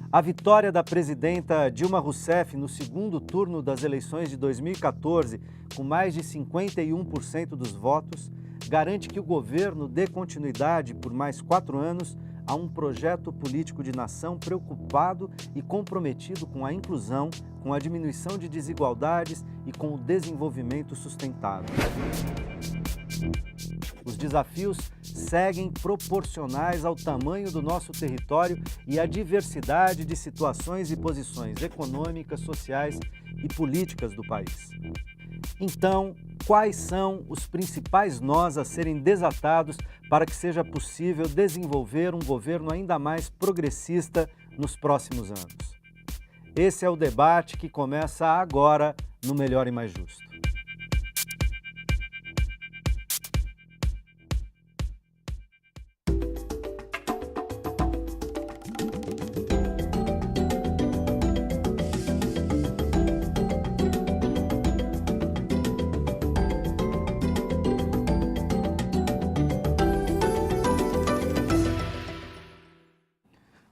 A vitória da presidenta Dilma Rousseff no segundo turno das eleições de 2014, com mais de 51% dos votos, garante que o governo dê continuidade por mais 4 anos a um projeto político de nação preocupado e comprometido com a inclusão, com a diminuição de desigualdades e com o desenvolvimento sustentável. Os desafios seguem proporcionais ao tamanho do nosso território e à diversidade de situações e posições econômicas, sociais e políticas do país. Então, quais são os principais nós a serem desatados para que seja possível desenvolver um governo ainda mais progressista nos próximos anos? Esse é o debate que começa agora no Melhor e Mais Justo.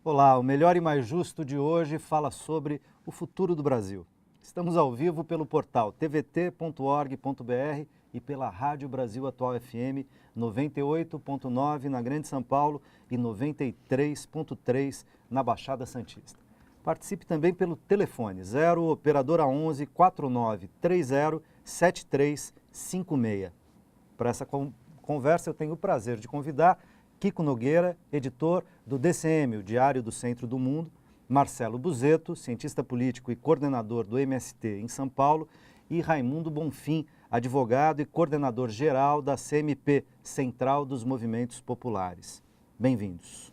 Olá, o Melhor e Mais Justo de hoje fala sobre o futuro do Brasil. Estamos ao vivo pelo portal tvt.org.br e pela Rádio Brasil Atual FM 98.9 na Grande São Paulo e 93.3 na Baixada Santista. Participe também pelo telefone 0 operadora 11 4930 7356. Para essa conversa eu tenho o prazer de convidar Kiko Nogueira, editor do DCM, o Diário do Centro do Mundo, Marcelo Buzetto, cientista político e coordenador do MST em São Paulo, e Raimundo Bonfim, advogado e coordenador geral da CMP, Central dos Movimentos Populares. Bem-vindos.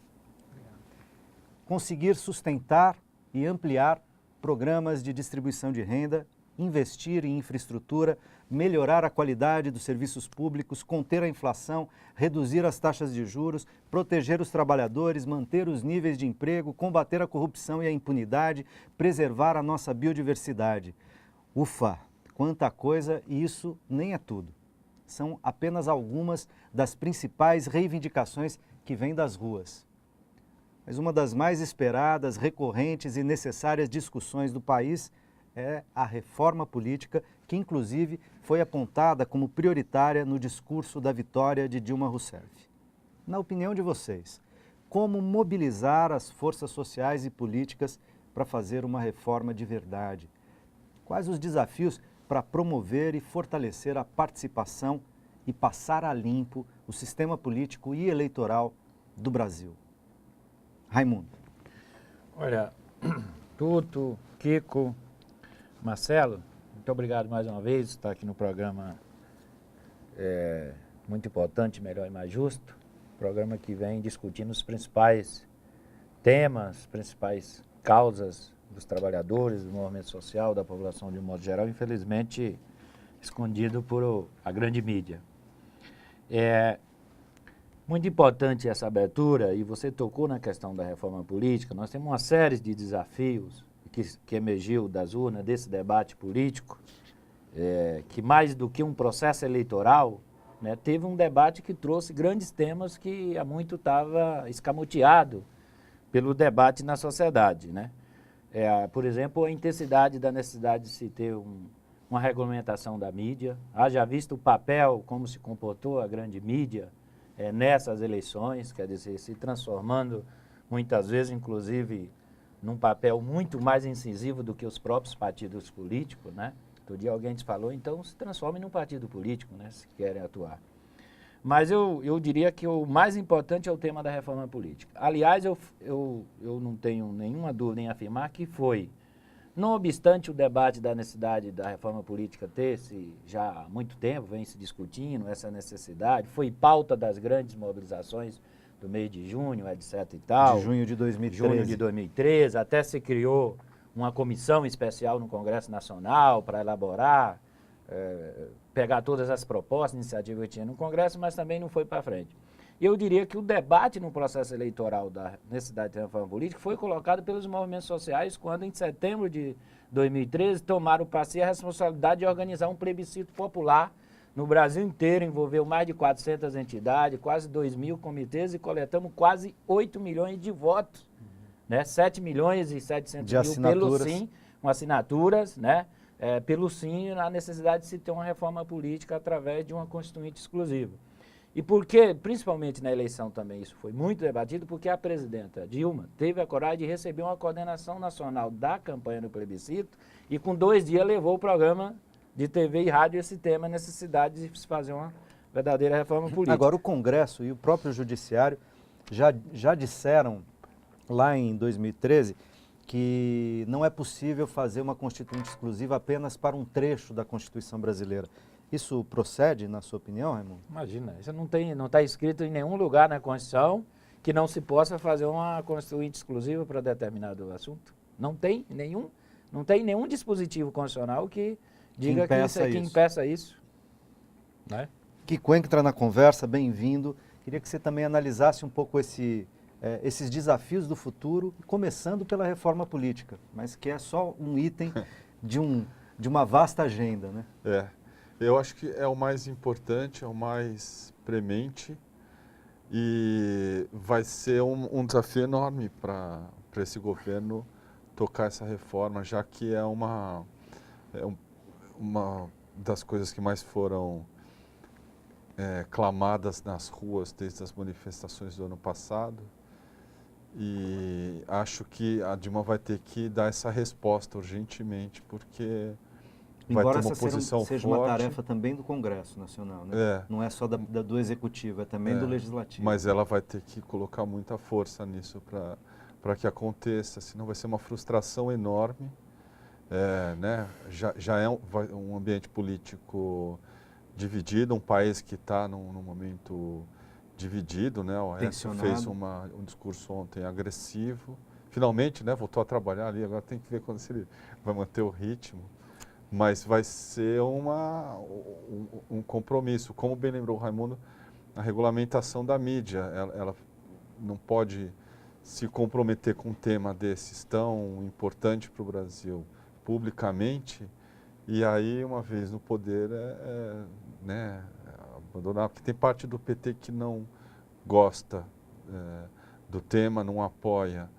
Conseguir sustentar e ampliar programas de distribuição de renda, investir em infraestrutura, melhorar a qualidade dos serviços públicos, conter a inflação, reduzir as taxas de juros, proteger os trabalhadores, manter os níveis de emprego, combater a corrupção e a impunidade, preservar a nossa biodiversidade. Ufa, quanta coisa, e isso nem é tudo. São apenas algumas das principais reivindicações que vêm das ruas. Mas uma das mais esperadas, recorrentes e necessárias discussões do país é a reforma política, que inclusive foi apontada como prioritária no discurso da vitória de Dilma Rousseff. Na opinião de vocês, como mobilizar as forças sociais e políticas para fazer uma reforma de verdade? Quais os desafios para promover e fortalecer a participação e passar a limpo o sistema político e eleitoral do Brasil? Raimundo. Olha, Tuto, Kiko, Marcelo, muito obrigado mais uma vez por estar aqui no programa muito importante, Melhor e Mais Justo, programa que vem discutindo os principais temas, principais causas dos trabalhadores, do movimento social, da população de um modo geral, infelizmente escondido por a grande mídia. É muito importante essa abertura, e você tocou na questão da reforma política. Nós temos uma série de desafios que emergiu das urnas, desse debate político, que mais do que um processo eleitoral, né, teve um debate que trouxe grandes temas que há muito estava escamoteado pelo debate na sociedade, né? Por exemplo, a intensidade da necessidade de se ter uma regulamentação da mídia, haja visto o papel, como se comportou a grande mídia nessas eleições, quer dizer, se transformando muitas vezes, inclusive, num papel muito mais incisivo do que os próprios partidos políticos, né? Outro dia alguém te falou, então se transforme num partido político, né, se querem atuar. Mas eu diria que o mais importante é o tema da reforma política. Aliás, eu não tenho nenhuma dúvida em afirmar que foi, não obstante o debate da necessidade da reforma política ter-se já há muito tempo, vem se discutindo essa necessidade, foi pauta das grandes mobilizações do mês de junho, etc e tal. De junho de 2013. Junho de 2013, até se criou uma comissão especial no Congresso Nacional para elaborar, pegar todas as propostas, iniciativas que tinha no Congresso, mas também não foi para frente. E eu diria que o debate no processo eleitoral da necessidade de reforma política foi colocado pelos movimentos sociais quando, em setembro de 2013, tomaram para si a responsabilidade de organizar um plebiscito popular no Brasil inteiro, envolveu mais de 400 entidades, quase 2.000 comitês e coletamos quase 8 milhões de votos né? 7 milhões e 700 de mil pelo assinaturas. Sim, com assinaturas, né? Pelo Sim, a necessidade de se ter uma reforma política através de uma constituinte exclusiva. E porque, principalmente na eleição também, isso foi muito debatido, porque a presidenta Dilma teve a coragem de receber uma coordenação nacional da campanha do plebiscito e com 2 dias levou o programa de TV e rádio esse tema, a necessidade de se fazer uma verdadeira reforma política. Agora, o Congresso e o próprio Judiciário já disseram lá em 2013 que não é possível fazer uma constituinte exclusiva apenas para um trecho da Constituição brasileira. Isso procede, na sua opinião, Raimundo? Imagina, isso não está escrito em nenhum lugar na Constituição que não se possa fazer uma constituinte exclusiva para determinado assunto. Não tem nenhum dispositivo constitucional que diga que impeça isso. Né? Kiko entra na conversa, bem-vindo. Queria que você também analisasse um pouco esses desafios do futuro, começando pela reforma política, mas que é só um item de uma vasta agenda, né? Eu acho que é o mais importante, é o mais premente e vai ser um desafio enorme para esse governo tocar essa reforma, já que é uma das coisas que mais foram clamadas nas ruas desde as manifestações do ano passado. E acho que a Dilma vai ter que dar essa resposta urgentemente, porque vai ter uma posição forte. Seja uma tarefa também do Congresso Nacional, né? Não é só do Executivo, é também do Legislativo. Mas ela vai ter que colocar muita força nisso para que aconteça, senão vai ser uma frustração enorme. Né? Já é um ambiente político dividido, um país que está num momento dividido, né? O Aécio fez um discurso ontem agressivo, finalmente, né? Voltou a trabalhar ali, agora tem que ver quando ele vai manter o ritmo, mas vai ser um compromisso, como bem lembrou o Raimundo, a regulamentação da mídia, ela não pode se comprometer com um tema desses tão importante para o Brasil publicamente, e aí, uma vez no poder, né, abandonar, porque tem parte do PT que não gosta do tema, não apoia.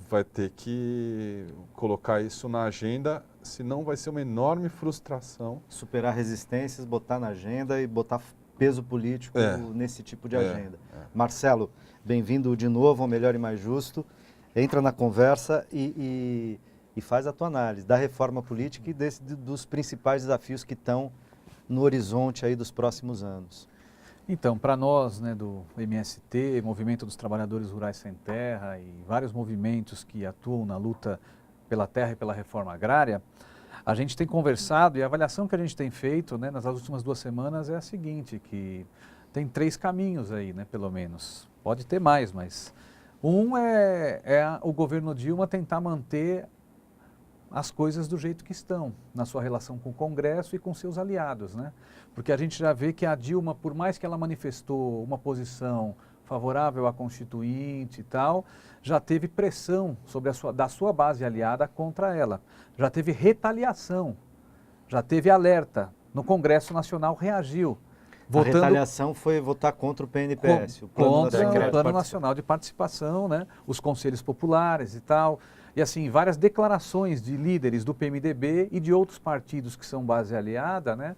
Vai ter que colocar isso na agenda, senão vai ser uma enorme frustração. Superar resistências, botar na agenda e botar peso político nesse tipo de agenda. Marcelo, bem-vindo de novo ao Melhor e Mais Justo. Entra na conversa e faz a tua análise da reforma política e dos principais desafios que estão no horizonte aí dos próximos anos. Então, para nós, né, do MST, Movimento dos Trabalhadores Rurais Sem Terra e vários movimentos que atuam na luta pela terra e pela reforma agrária, a gente tem conversado e a avaliação que a gente tem feito, né, nas últimas 2 semanas é a seguinte, que tem 3 caminhos aí, né, pelo menos. Pode ter mais, mas um é o governo Dilma tentar manter as coisas do jeito que estão, na sua relação com o Congresso e com seus aliados, né? Porque a gente já vê que a Dilma, por mais que ela manifestou uma posição favorável à Constituinte e tal, já teve pressão da sua base aliada contra ela, já teve retaliação, já teve alerta, no Congresso Nacional reagiu. A retaliação foi votar contra o PNPS, contra o Plano Nacional de Participação, né? Os conselhos populares e tal. E assim, várias declarações de líderes do PMDB e de outros partidos que são base aliada, né?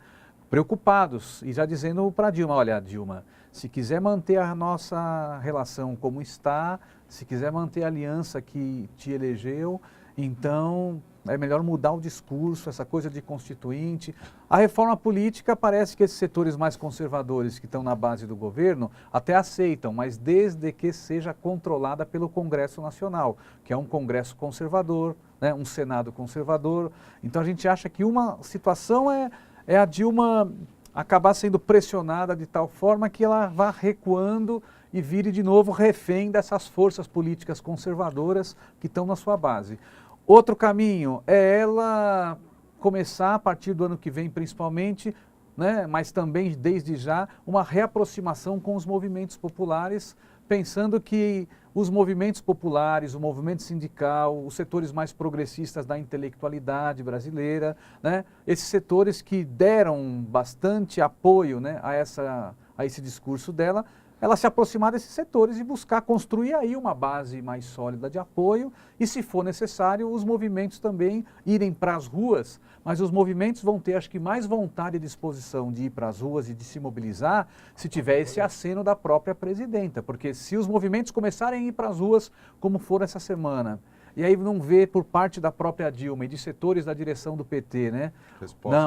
Preocupados e já dizendo para Dilma, olha, Dilma, se quiser manter a nossa relação como está, se quiser manter a aliança que te elegeu, então é melhor mudar o discurso, essa coisa de constituinte. A reforma política parece que esses setores mais conservadores que estão na base do governo até aceitam, mas desde que seja controlada pelo Congresso Nacional, que é um Congresso conservador, né, um Senado conservador. Então a gente acha que uma situação é a Dilma acabar sendo pressionada de tal forma que ela vá recuando e vire de novo refém dessas forças políticas conservadoras que estão na sua base. Outro caminho é ela começar, a partir do ano que vem principalmente, né, mas também desde já, uma reaproximação com os movimentos populares, pensando que os movimentos populares, o movimento sindical, os setores mais progressistas da intelectualidade brasileira, né, esses setores que deram bastante apoio, né, a esse discurso dela, ela se aproximar desses setores e buscar construir aí uma base mais sólida de apoio e, se for necessário, os movimentos também irem para as ruas, mas os movimentos vão ter, acho que, mais vontade e disposição de ir para as ruas e de se mobilizar se tiver esse aceno da própria presidenta, porque se os movimentos começarem a ir para as ruas, como for essa semana, e aí não vê por parte da própria Dilma e de setores da direção do PT, né?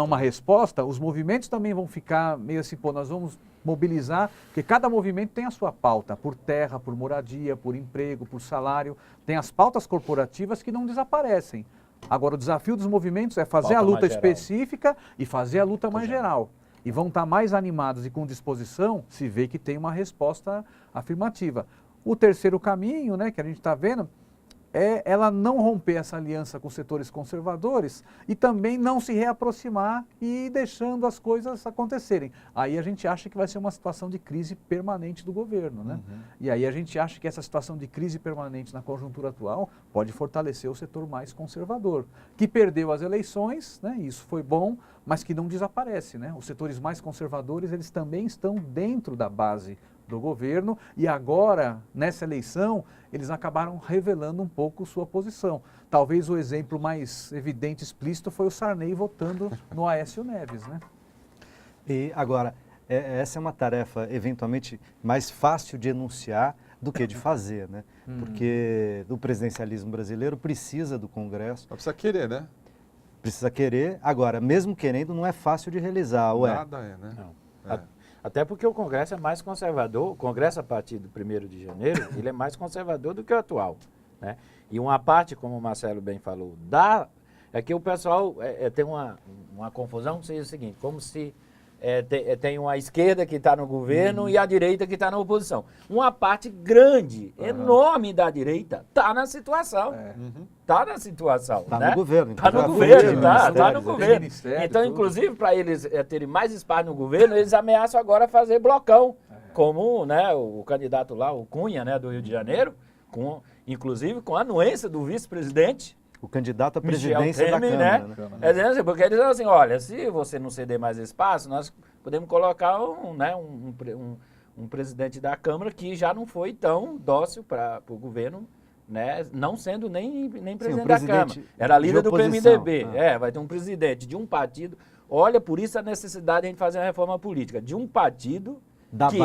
Uma resposta, os movimentos também vão ficar meio assim, pô, nós vamos mobilizar, porque cada movimento tem a sua pauta, por terra, por moradia, por emprego, por salário, tem as pautas corporativas que não desaparecem. Agora, o desafio dos movimentos é fazer a luta específica e fazer a luta mais geral. E vão estar mais animados e com disposição se vê que tem uma resposta afirmativa. O terceiro caminho, né, que a gente está vendo, é ela não romper essa aliança com setores conservadores e também não se reaproximar e ir deixando as coisas acontecerem. Aí a gente acha que vai ser uma situação de crise permanente do governo, né? E aí a gente acha que essa situação de crise permanente na conjuntura atual pode fortalecer o setor mais conservador, que perdeu as eleições, né? Isso foi bom, mas que não desaparece, né? Os setores mais conservadores, eles também estão dentro da base do governo e agora, nessa eleição, eles acabaram revelando um pouco sua posição. Talvez o exemplo mais evidente e explícito foi o Sarney votando no Aécio Neves, né? E agora, essa é uma tarefa eventualmente mais fácil de enunciar do que de fazer, né? Porque o presidencialismo brasileiro precisa do Congresso. Mas precisa querer, né? Precisa querer. Agora, mesmo querendo, não é fácil de realizar, ué. Nada é, né? Não. Até porque o Congresso é mais conservador, o Congresso a partir do 1º de janeiro, ele é mais conservador do que o atual, né? E uma parte, como o Marcelo bem falou, é que o pessoal tem uma confusão, que seja o seguinte, como se tem uma esquerda que está no governo e a direita que está na oposição. Uma parte grande, enorme da direita está na situação. Está na situação. Está né? no governo. Está no governo, está no governo. Então, inclusive, para eles terem mais espaço no governo, eles ameaçam agora fazer blocão, como, né, o candidato lá, o Cunha, né, do Rio de Janeiro, inclusive com a anuência do vice-presidente, o candidato à presidência da Câmara, né? Porque eles dizem assim, olha, se você não ceder mais espaço, nós podemos colocar um presidente da Câmara que já não foi tão dócil para o governo, né, não sendo nem presidente da Câmara. Era líder do PMDB. Vai ter um presidente de um partido. Olha, por isso a necessidade de a gente fazer uma reforma política. De um partido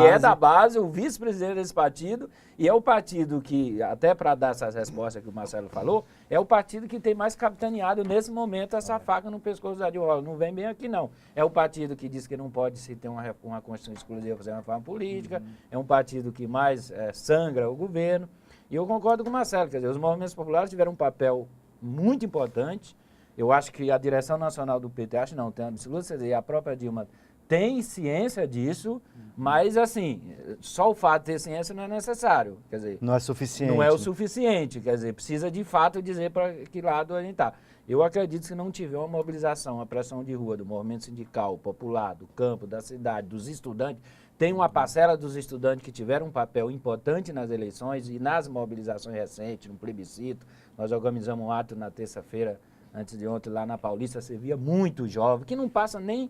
é da base, o vice-presidente desse partido, e é o partido que, até para dar essas respostas que o Marcelo falou, é o partido que tem mais capitaneado nesse momento essa faca no pescoço da Dilma. Não vem bem aqui, não. É o partido que diz que não pode se ter uma Constituição exclusiva para fazer uma reforma política, é um partido que mais sangra o governo. E eu concordo com o Marcelo, quer dizer, os movimentos populares tiveram um papel muito importante. Eu acho que a direção nacional do PT, tem absoluta certeza, e a própria Dilma tem ciência disso, mas assim, só o fato de ter ciência não é necessário, quer dizer... Não é suficiente. Não é o suficiente, quer dizer, precisa de fato dizer para que lado a gente está. Eu acredito que se não tiver uma mobilização, uma pressão de rua do movimento sindical, popular, do campo, da cidade, dos estudantes, tem uma parcela dos estudantes que tiveram um papel importante nas eleições e nas mobilizações recentes, no plebiscito. Nós organizamos um ato na terça-feira, antes de ontem, lá na Paulista, você via muito jovem, que não passa nem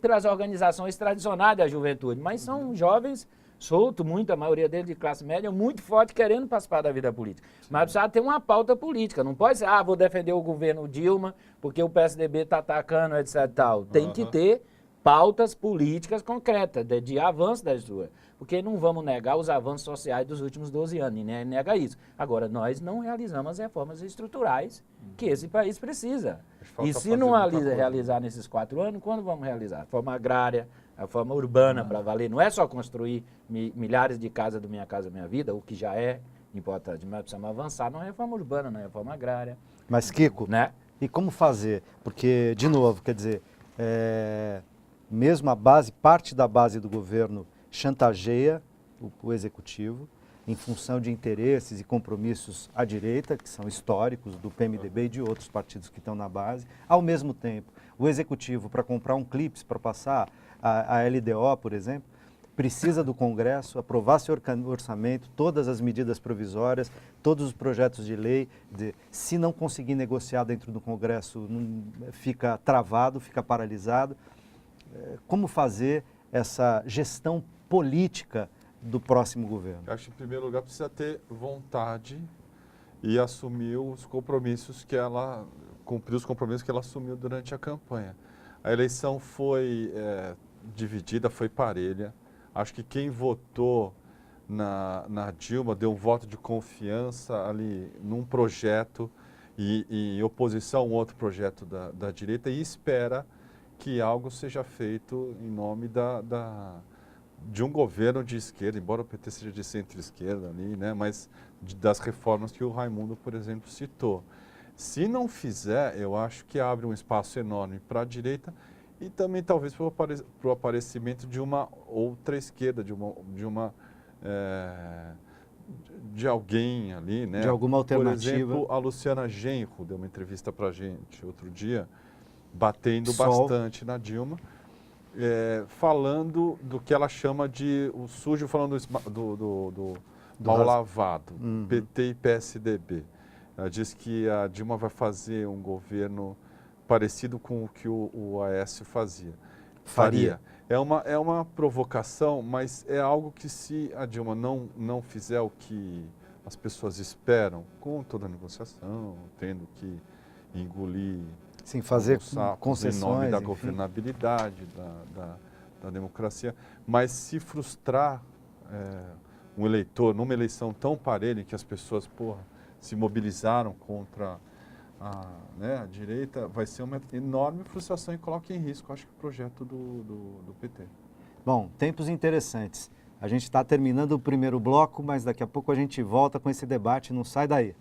pelas organizações tradicionais da juventude, mas são jovens soltos, a maioria deles de classe média, muito forte, querendo participar da vida política. Mas precisa ter uma pauta política, não pode ser, vou defender o governo Dilma, porque o PSDB está atacando, etc. Tal. Tem que ter pautas políticas concretas, de avanço da estrutura. Porque não vamos negar os avanços sociais dos últimos 12 anos, nem nega isso. Agora, nós não realizamos as reformas estruturais que esse país precisa. E se não realizar nesses 4 anos, quando vamos realizar? A reforma agrária, a reforma urbana para valer. Não é só construir milhares de casas do Minha Casa Minha Vida, o que já é importante, mas precisamos avançar na reforma urbana, na reforma agrária. Mas, Kiko, né? E como fazer? Porque, de novo, quer dizer, mesmo parte da base do governo chantageia o executivo em função de interesses e compromissos à direita, que são históricos do PMDB e de outros partidos que estão na base. Ao mesmo tempo, o executivo, para comprar um clipe, para passar a LDO, por exemplo, precisa do Congresso aprovar seu orçamento, todas as medidas provisórias, todos os projetos de lei. Se não conseguir negociar dentro do Congresso, fica travado, fica paralisado. Como fazer essa gestão política do próximo governo? Eu acho que, em primeiro lugar, precisa ter vontade e assumir os compromissos que ela, cumprir os compromissos que ela assumiu durante a campanha. A eleição foi dividida, foi parelha. Acho que quem votou na Dilma deu um voto de confiança ali num projeto e em oposição a um outro projeto da direita e espera que algo seja feito em nome de um governo de esquerda, embora o PT seja de centro-esquerda ali, né, mas das reformas que o Raimundo, por exemplo, citou. Se não fizer, eu acho que abre um espaço enorme para a direita e também talvez para o aparecimento de uma outra esquerda, de alguém ali, né? De alguma alternativa. Por exemplo, a Luciana Genro deu uma entrevista para a gente outro dia, batendo Sol. bastante na Dilma, falando do que ela chama de o sujo, falando do mal lavado, PT e PSDB. Ela diz que a Dilma vai fazer um governo parecido com o que o Aécio faria. É uma provocação, mas é algo que, se a Dilma não fizer o que as pessoas esperam, com toda a negociação, tendo que engolir, sim, fazer sapos concessões em nome da enfim. governabilidade, da democracia, mas se frustrar um eleitor numa eleição tão parelha, em que as pessoas se mobilizaram contra a direita, vai ser uma enorme frustração e coloca em risco, acho que, o projeto do PT. Bom, tempos interessantes. A gente está terminando o primeiro bloco, mas daqui a pouco a gente volta com esse debate, não sai daí.